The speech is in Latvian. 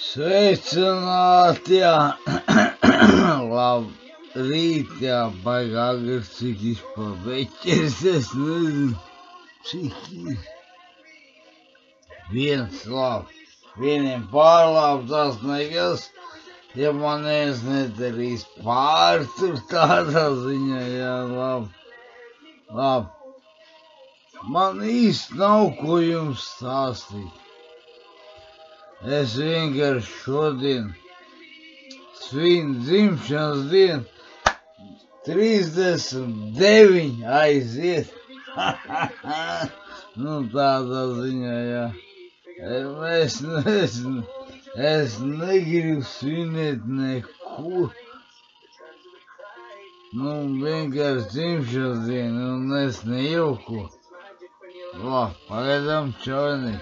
Sveicināti, jā. Labrīt, jā, baigā agrs, cik vispār veķers, es nezinu, cik ir. Viens labs, vieniem pārlāp, tas nekas, ja man viens nedarīs pāri tur tādā ziņā, jā, labi. Man īsti nav ko jums stāstīt. Es vienkārši šodien svinu dzimšanas dienu, 39 aiziet. Nu tādā ziņā, jā. Es negribu svinēt neko. Nu vienkārši dzimšanas dienu un es nejauko. Pagaidām čaunī.